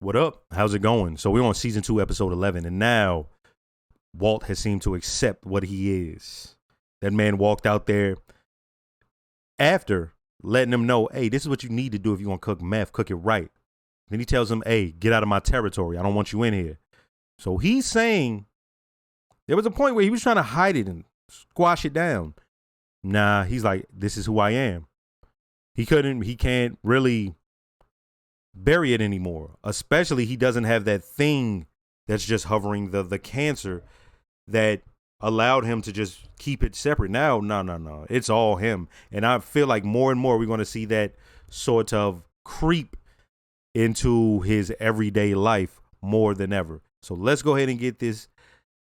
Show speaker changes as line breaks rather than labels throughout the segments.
What up? How's it going? So we're on season 2, episode 11, and now Walt has seemed to accept what he is. That man walked out there after letting him know, hey, this is what you need to do if you want to cook meth, cook it right. Then he tells him, hey, get out of my territory. I don't want you in here. So he's saying there was a point where he was trying to hide it and squash it down. Nah, he's like, this is who I am. He can't really bury it anymore. Especially he doesn't have that thing that's just hovering the cancer that allowed him to just keep it separate. Now, no. It's all him. And I feel like more and more we're going to see that sort of creep into his everyday life more than ever. So let's go ahead and get this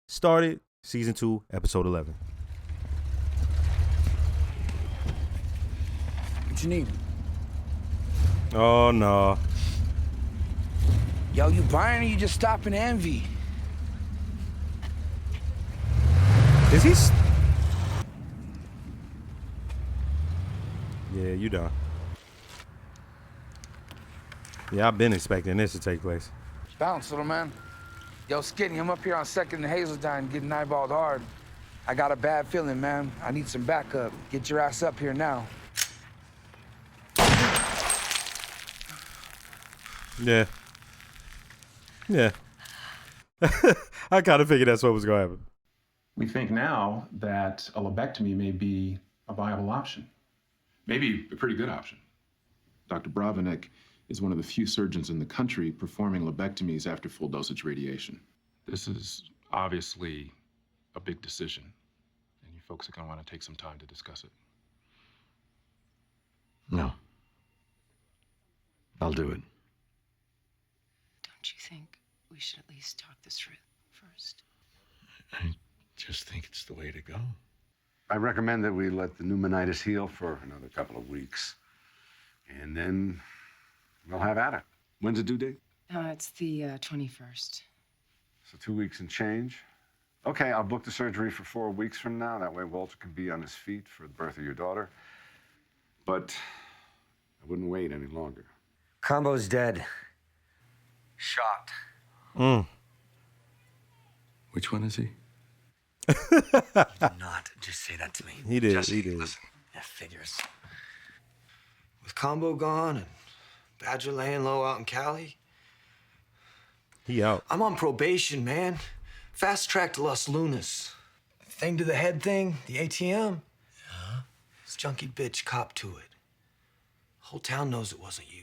started. Season 2, episode 11.
What you need?
Oh, no.
Yo, you buying or you just stopping to envy?
Is he? Yeah, you done. Yeah, I've been expecting this to take place.
Bounce, little man. Yo, Skinny, I'm up here on 2nd and Hazeltine getting eyeballed hard. I got a bad feeling, man. I need some backup. Get your ass up here now.
Yeah. I kind of figured that's what was going to happen.
We think now that a lobectomy may be a viable option. Maybe a pretty good option.
Dr. Bravenik is one of the few surgeons in the country performing lobectomies after full dosage radiation.
This is obviously a big decision, and you folks are going to want to take some time to discuss it.
No. I'll do it.
Don't you think we should at least talk this through first?
I just think it's the way to go.
I recommend that we let the pneumonitis heal for another couple of weeks. And then we'll have at it. When's the due date?
It's the 21st.
So 2 weeks and change. Okay, I'll book the surgery for 4 weeks from now. That way Walter can be on his feet for the birth of your daughter. But I wouldn't wait any longer.
Combo's dead. Shot.
Which one is he?
You did not just say that to me.
He did.
Jesse,
He did.
Listen, that figures. With Combo gone and Badger laying low out in Cali,
He out.
I'm on probation, man. Fast track to Los Lunas. Thing to the head thing, the ATM. Yeah? This junkie bitch copped to it. Whole town knows it wasn't you.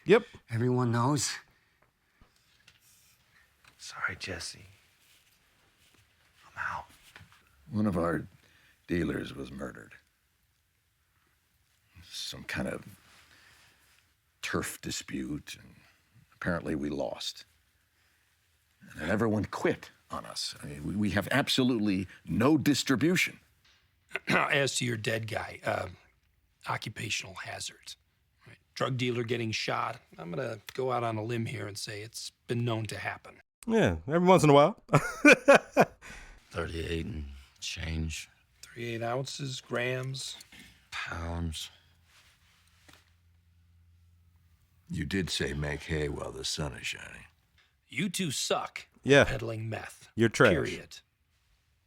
Yep.
Everyone knows. Sorry, Jesse. I'm out.
One of our dealers was murdered. Some kind of turf dispute, and apparently we lost. And everyone quit on us. I mean, we have absolutely no distribution.
As to your dead guy, occupational hazards. Right. Drug dealer getting shot. I'm gonna go out on a limb here and say it's been known to happen.
Yeah, every once in a while.
38 and change
38 ounces, grams.
pounds. You did say make hay while the sun is shining.
You two suck
Yeah.
at peddling meth.
You're trash.
Period.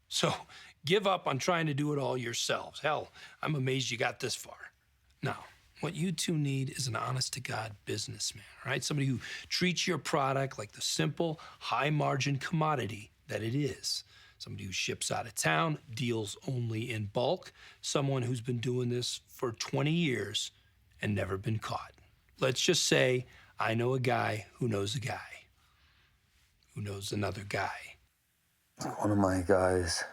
So give up on trying to do it all yourselves. Hell, I'm amazed you got this far. Now, what you two need is an honest-to-God businessman, right? Somebody who treats your product like the simple, high-margin commodity that it is. Somebody who ships out of town, deals only in bulk. Someone who's been doing this for 20 years and never been caught. Let's just say I know a guy who knows a guy who knows another guy.
One of my guys,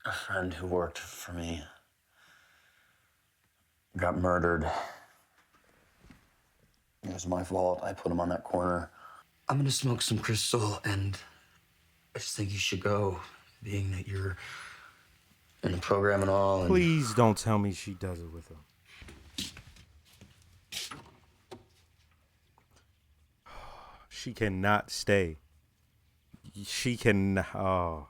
a friend who worked for me, got murdered. It was my fault. I put him on that corner. I'm gonna smoke some crystal, and I just think you should go, being that you're in the program and all. And
Please don't tell me she does it with him. She cannot stay. She can. Oh.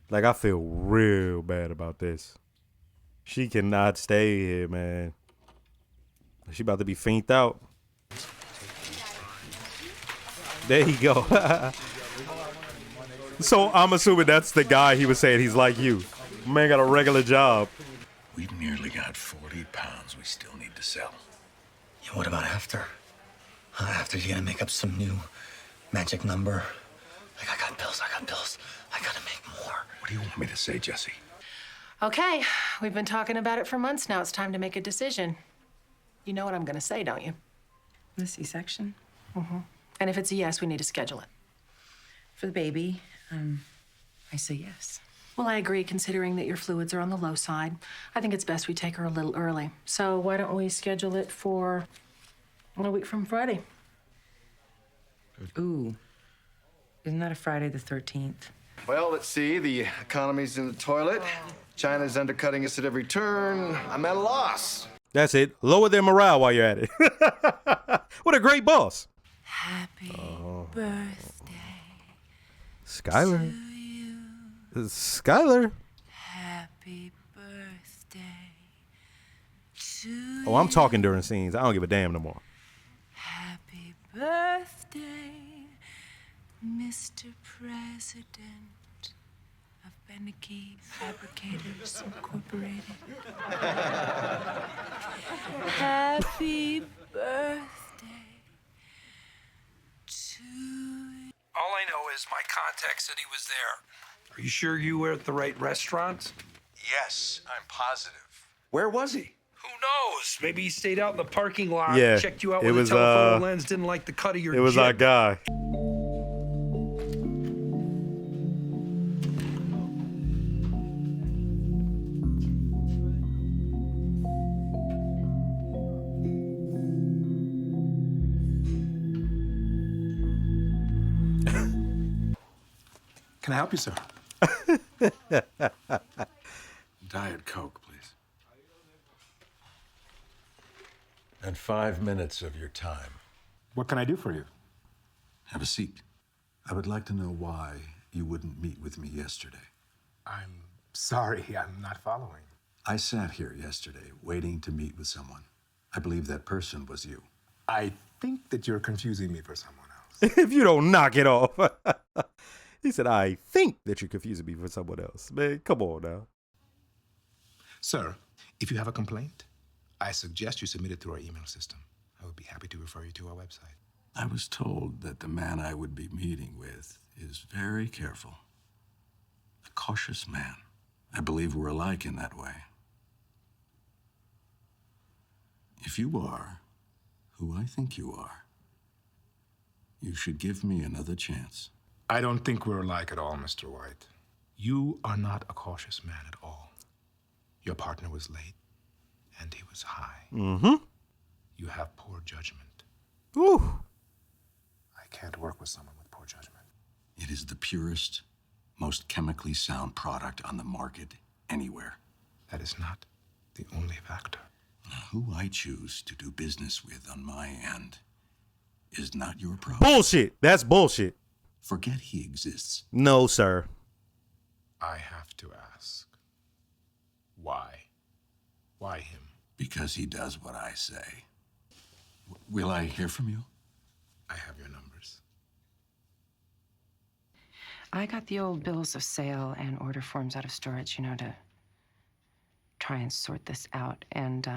Like, I feel real bad about this. She cannot stay here, man. She about to be faint out. There you go. So I'm assuming that's the guy he was saying he's like you. Man got a regular job.
We've nearly got 40 pounds we still need to sell.
Yeah, what about after? After you gotta make up some new magic number. Like, I got bills. I gotta make more.
What do you want me to say, Jesse?
Okay, we've been talking about it for months now. It's time to make a decision. You know what I'm gonna say, don't you?
The C-section?
Mm-hmm. And if it's a yes, we need to schedule it.
For the baby, I say yes.
Well, I agree, considering that your fluids are on the low side. I think it's best we take her a little early. So why don't we schedule it for a week from Friday?
Ooh. Isn't that a Friday the 13th?
Well, let's see. The economy's in the toilet. China's undercutting us at every turn. I'm at a loss.
That's it. Lower their morale while you're at it. What a great boss.
Happy birthday.
Skylar. Skylar.
Happy birthday to
Oh, I'm talking during scenes. I don't give a damn no more.
Happy birthday, Mr. President of Beneke Fabricators Incorporated. Happy birthday to you.
All I know is my contact said he was there. Are you sure you were at the right restaurant?
Yes, I'm positive.
Where was he?
Who knows? Maybe he stayed out in the parking lot,
Yeah,
checked you out
it
with
was,
a telephoto lens, didn't like the cut of your
It was
jib.
our guy.
Can I help you, sir?
Diet Coke, please. And 5 minutes of your time.
What can I do for you?
Have a seat. I would like to know why you wouldn't meet with me yesterday.
I'm sorry, I'm not following.
I sat here yesterday waiting to meet with someone. I believe that person was you.
I think that you're confusing me for someone else.
If you don't knock it off. He said, I think that you're confusing me for someone else. Man, come on now.
Sir, if you have a complaint, I suggest you submit it through our email system. I would be happy to refer you to our website.
I was told that the man I would be meeting with is very careful. A cautious man. I believe we're alike in that way. If you are who I think you are, you should give me another chance.
I don't think we're alike at all, Mr. White. You are not a cautious man at all. Your partner was late, and he was high.
Mm-hmm.
You have poor judgment.
Ooh.
I can't work with someone with poor judgment.
It is the purest, most chemically sound product on the market anywhere.
That is not the only factor.
Who I choose to do business with on my end is not your problem.
Bullshit. That's bullshit.
Forget he exists.
No, sir.
I have to ask, why? Why him?
Because he does what I say. Will I hear from you?
I have your numbers.
I got the old bills of sale and order forms out of storage, to try and sort this out. And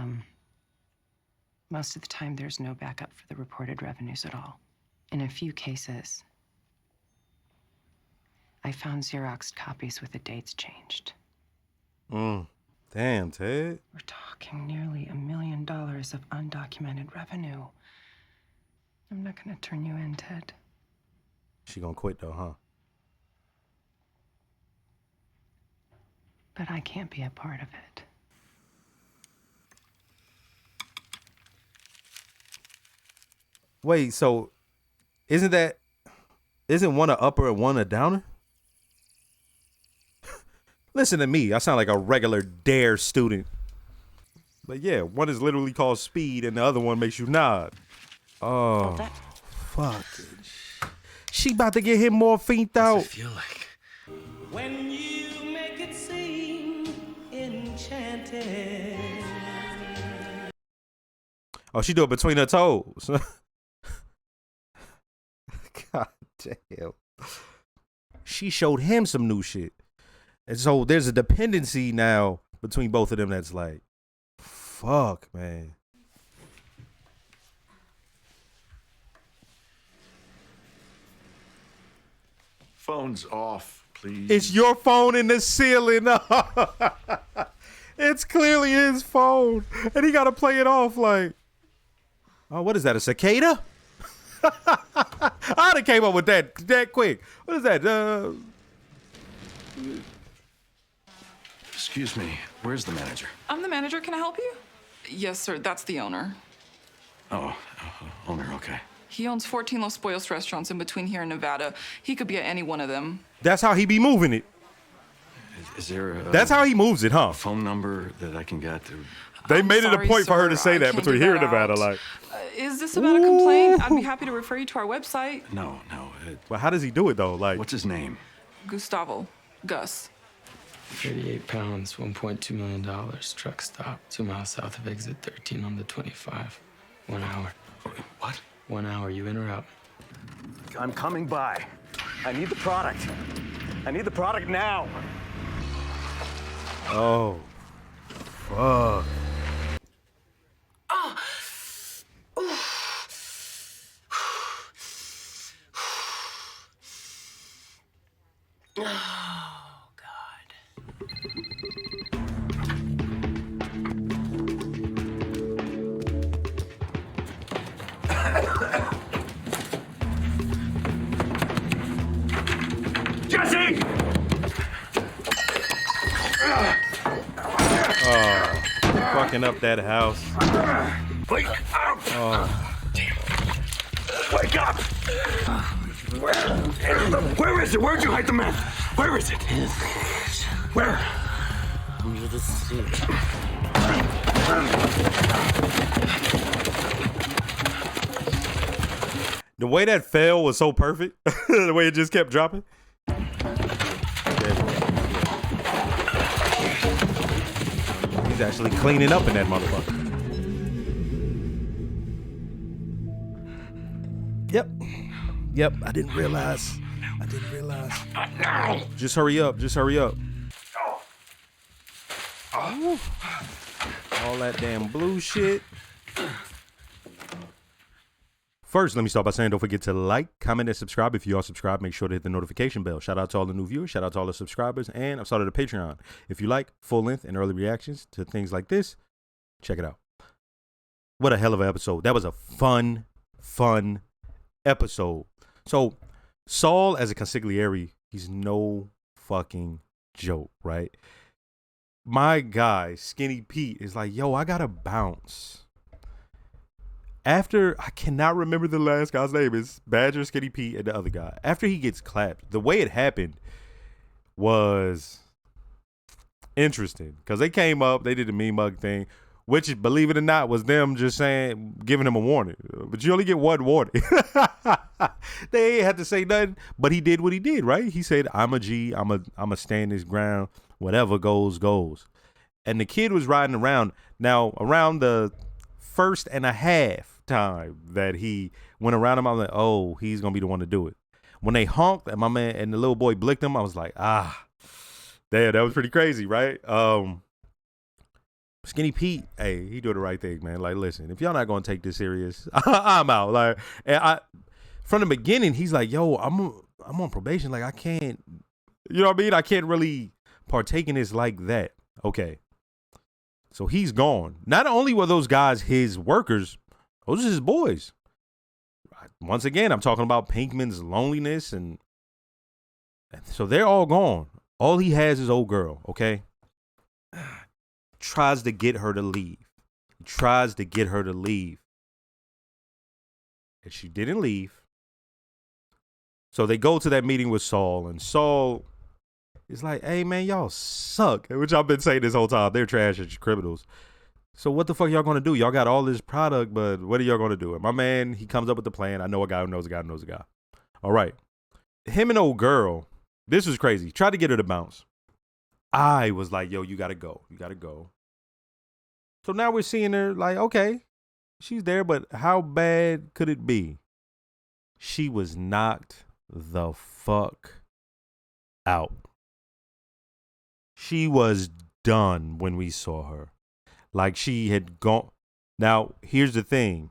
most of the time, there's no backup for the reported revenues at all. In a few cases, I found Xeroxed copies with the dates changed.
Damn, Ted.
We're talking nearly $1 million of undocumented revenue. I'm not gonna turn you in, Ted.
She gonna quit though, huh?
But I can't be a part of it.
Wait, so isn't one a upper and one a downer? Listen to me. I sound like a regular DARE student. But yeah, one is literally called speed and the other one makes you nod. Oh, fuck. She about to get him more fiend out.
What's it feel like?
When you make it seem enchanted.
Oh, she do it between her toes. God damn. She showed him some new shit. And so there's a dependency now between both of them that's like, fuck, man.
Phone's off, please.
It's your phone in the ceiling. It's clearly his phone. And he got to play it off like, oh, what is that, a cicada? I'd have came up with that quick. What is that?
Excuse me, where's the manager?
I'm the manager. Can I help you? Yes, sir. That's the owner.
Oh, owner, okay.
He owns 14 Los Pollos restaurants in between here and Nevada. He could be at any one of them.
That's how he be moving it.
Is there a...
That's how he moves it, huh?
Phone number that I can get to...
They made it a point for her to say
I
that
can't
between
give
here
that
and Nevada.
out.
Like,
Is this about a complaint? I'd be happy to refer you to our website.
No.
Well, how does he do it, though? Like,
what's his name?
Gustavo. Gus.
38 pounds, $1.2 million. Truck stop, 2 miles south of exit 13 on the 25. 1 hour.
What?
1 hour, you interrupt.
I'm coming by. I need the product. I need the product now.
oh, fuck.
Oh, God.
Jesse!
Oh, fucking up that house.
Wake up!
Oh,
Wake up! Where is it? Where'd you hide the man? Where is it? Where?
Under the seat.
the way that fell was so perfect. The way it just kept dropping. He's actually cleaning up in that motherfucker. Yep, I didn't realize. Just hurry up. Ooh. All that damn blue shit. First, let me start by saying don't forget to like, comment, and subscribe. If you are subscribed, make sure to hit the notification bell. Shout out to all the new viewers. Shout out to all the subscribers. And I've started a Patreon. If you like full-length and early reactions to things like this, check it out. What a hell of an episode. That was a fun episode. So, Saul as a consigliere, he's no fucking joke, right? My guy, Skinny Pete, is like, yo, I gotta bounce. After, I cannot remember the last guy's name. It's Badger, Skinny Pete, and the other guy. After he gets clapped, the way it happened was interesting. Because they came up, they did the mean mug thing, which, believe it or not, was them just saying, giving him a warning. But you only get one warning. They ain't had to say nothing, but he did what he did, right? He said, I'm a G, I'm a stand his ground, whatever goes, goes. And the kid was riding around. Now, around the first and a half time that he went around him, I was like, oh, he's going to be the one to do it. When they honked and my man and the little boy blicked him, I was like, damn, that was pretty crazy, right? Skinny Pete, hey, he do the right thing, man. Like, listen, if y'all not going to take this serious, I'm out. Like, and from the beginning, he's like, yo, I'm on probation. Like, I can't, you know what I mean? I can't really partake in this like that. Okay. So he's gone. Not only were those guys his workers, those are his boys. Once again, I'm talking about Pinkman's loneliness. And so they're all gone. All he has is old girl, okay? Tries to get her to leave. And she didn't leave. So they go to that meeting with Saul, and Saul is like, hey, man, y'all suck. Which I've been saying this whole time. They're trash and criminals. So what the fuck y'all going to do? Y'all got all this product, but what are y'all going to do? And my man, he comes up with the plan. I know a guy who knows a guy who knows a guy. All right. Him and old girl, this was crazy. Tried to get her to bounce. I was like, yo, you got to go. So now we're seeing her like, okay, she's there, but how bad could it be? She was knocked the fuck out. She was done when we saw her. Like she had gone. Now, here's the thing.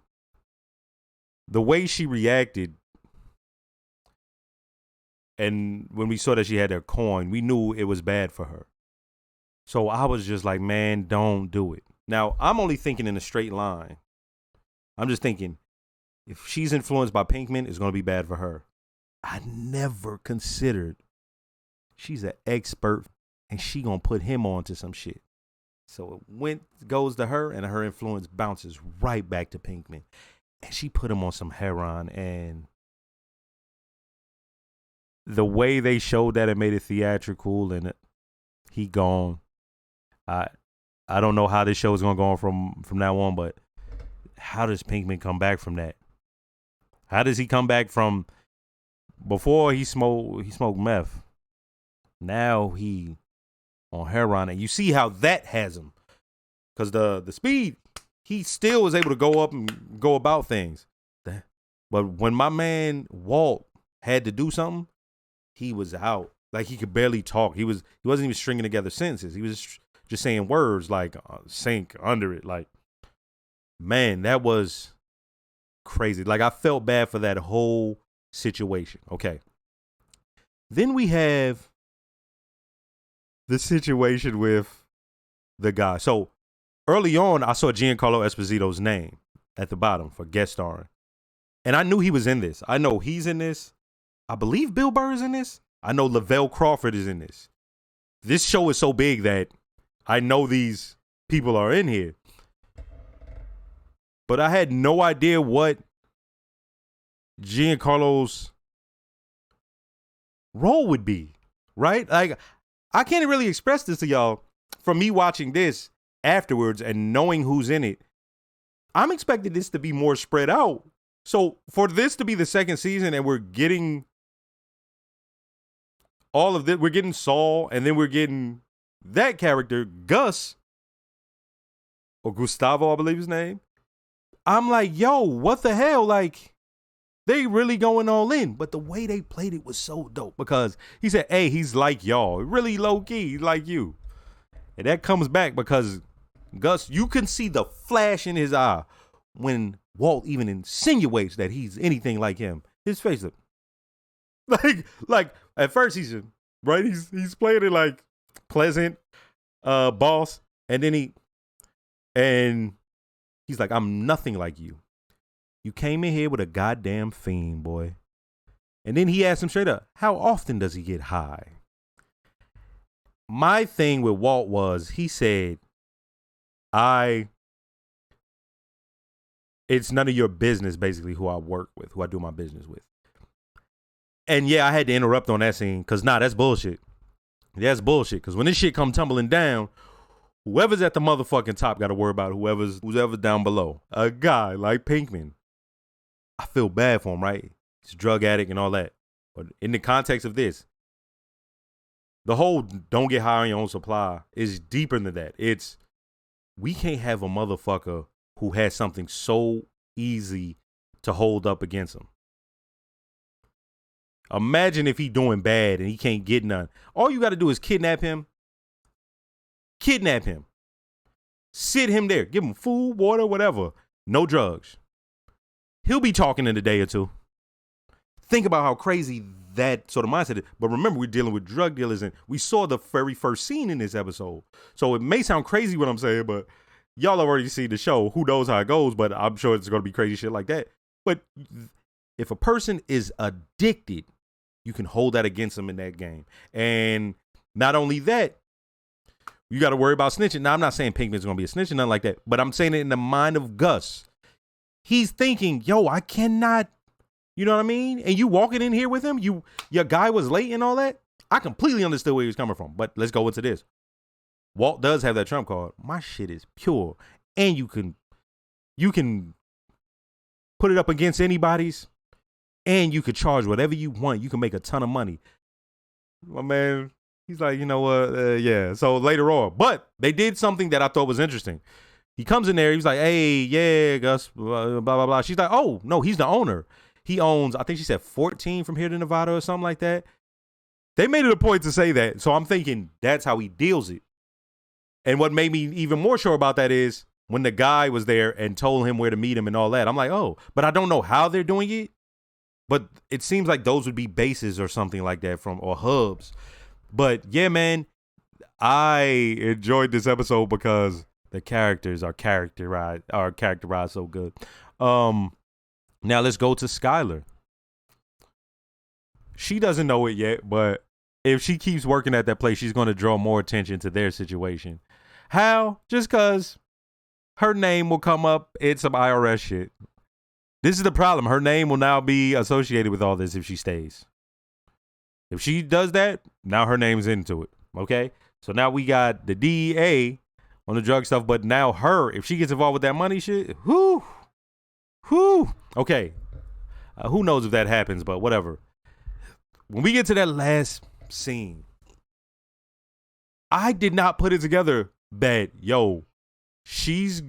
The way she reacted, and when we saw that she had her coin, we knew it was bad for her. So I was just like, man, don't do it. Now, I'm only thinking in a straight line. I'm just thinking, if she's influenced by Pinkman, it's going to be bad for her. I never considered she's an expert and she going to put him on to some shit. So it goes to her, and her influence bounces right back to Pinkman. And she put him on some heroin, and the way they showed that, it made it theatrical, and he gone. I don't know how this show is going to go on from now on, but how does Pinkman come back from that? How does he come back from before he smoked meth? Now he on heroin, and you see how that has him, because the speed, he still was able to go up and go about things. But when my man Walt had to do something, he was out. Like, he could barely talk. He wasn't even stringing together sentences. He was just saying words like sink under it. Like, man, that was crazy. Like, I felt bad for that whole situation. Okay. Then we have the situation with the guy. So early on, I saw Giancarlo Esposito's name at the bottom for guest starring. And I knew he was in this. I know he's in this. I believe Bill Burr is in this. I know Lavelle Crawford is in this. This show is so big that I know these people are in here. But I had no idea what Giancarlo's role would be, right? Like, I can't really express this to y'all from me watching this afterwards and knowing who's in it. I'm expecting this to be more spread out. So for this to be the second season and we're getting all of this, we're getting Saul, and then we're getting that character, Gus, or Gustavo, I believe his name. I'm like, yo, what the hell? Like, they really going all in. But the way they played it was so dope, because he said, hey, he's like y'all. Really low key, he's like you. And that comes back because Gus, you can see the flash in his eye when Walt even insinuates that he's anything like him. His face up. Like at first he's right, he's playing it like pleasant boss, and then he's like, I'm nothing like you. You came in here with a goddamn fiend, boy. And then he asked him straight up, how often does he get high? My thing with Walt was, he said, it's none of your business, basically, who I work with, who I do my business with. And yeah, I had to interrupt on that scene, because that's bullshit. That's bullshit, because when this shit come tumbling down, whoever's at the motherfucking top got to worry about whoever's down below. A guy like Pinkman, I feel bad for him, right? He's a drug addict and all that. But in the context of this, the whole don't get high on your own supply is deeper than that. It's, we can't have a motherfucker who has something so easy to hold up against him. Imagine if he doing bad and he can't get none. All you got to do is kidnap him. Kidnap him. Sit him there. Give him food, water, whatever. No drugs. He'll be talking in a day or two. Think about how crazy that sort of mindset is. But remember, we're dealing with drug dealers, and we saw the very first scene in this episode. So it may sound crazy what I'm saying, but y'all already seen the show. Who knows how it goes, but I'm sure it's going to be crazy shit like that. But if a person is addicted, you can hold that against them in that game. And not only that, you got to worry about snitching. Now, I'm not saying Pinkman's going to be a snitch or nothing like that, but I'm saying it in the mind of Gus. He's thinking, yo, I cannot, you know what I mean? And you walking in here with him, your guy was late and all that. I completely understood where he was coming from, but let's go into this. Walt does have that trump card. My shit is pure. And you can put it up against anybody's, and you could charge whatever you want. You can make a ton of money. My man, he's like, you know what? Yeah. So later on, but they did something that I thought was interesting. He comes in there. He's like, hey, yeah, Gus, blah, blah, blah. She's like, oh, no, he's the owner. He owns, I think she said 14 from here to Nevada or something like that. They made it a point to say that. So I'm thinking that's how he deals it. And what made me even more sure about that is when the guy was there and told him where to meet him and all that. I'm like, oh, but I don't know how they're doing it. But it seems like those would be bases or something like that or hubs. But yeah, man, I enjoyed this episode because the characters are characterized so good. Now let's go to Skylar. She doesn't know it yet, but if she keeps working at that place, she's going to draw more attention to their situation. How? Just because her name will come up in some IRS shit. This is the problem. Her name will now be associated with all this if she stays. If she does that, now her name's into it. Okay? So now we got the DEA on the drug stuff, but now her, if she gets involved with that money shit, whoo. Okay. Who knows if that happens, but whatever. When we get to that last scene, I did not put it together that, yo, she's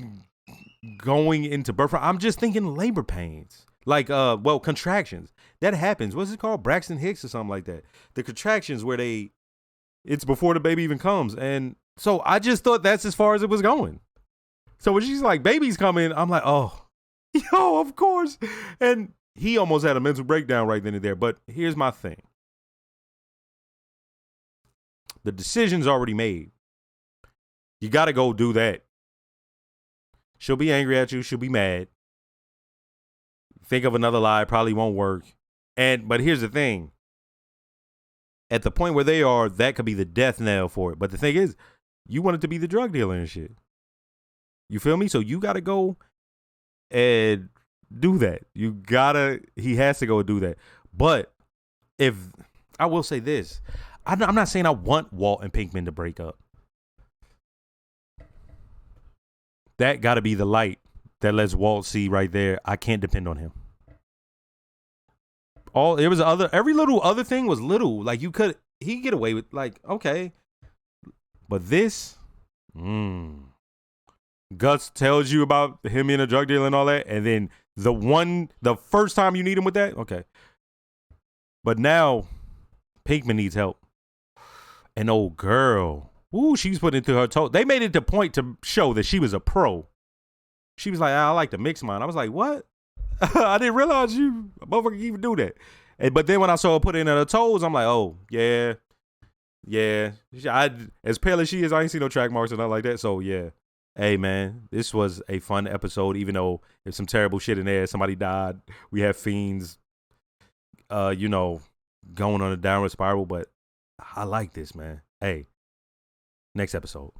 going into birth. I'm just thinking labor pains. Like, contractions. That happens. What's it called? Braxton Hicks or something like that. The contractions where it's before the baby even comes. And so I just thought that's as far as it was going. So when she's like, baby's coming, I'm like, oh, yo, of course. And he almost had a mental breakdown right then and there. But here's my thing. The decision's already made. You got to go do that. She'll be angry at you. She'll be mad. Think of another lie. Probably won't work. But here's the thing. At the point where they are, that could be the death knell for it. But the thing is, you want it to be the drug dealer and shit. You feel me? So you got to go and do that. He has to go do that. But if, I will say this, I'm not saying I want Walt and Pinkman to break up. That got to be the light that lets Walt see right there. I can't depend on him. Every little other thing was little. Like he could get away with, like, okay. But this, Gus tells you about him being a drug dealer and all that. And then the first time you need him with that, okay. But now Pinkman needs help. An old girl. Ooh, she's put into her toe. They made it the point to show that she was a pro. She was like, I like to mix mine. I was like, what? I didn't realize you motherfucker can even do that. But then when I saw her put it in her toes, I'm like, oh, yeah. As pale as she is, I ain't seen no track marks or nothing like that. So, yeah. Hey, man, this was a fun episode, even though there's some terrible shit in there. Somebody died. We have fiends, going on a downward spiral. But I like this, man. Hey, next episode.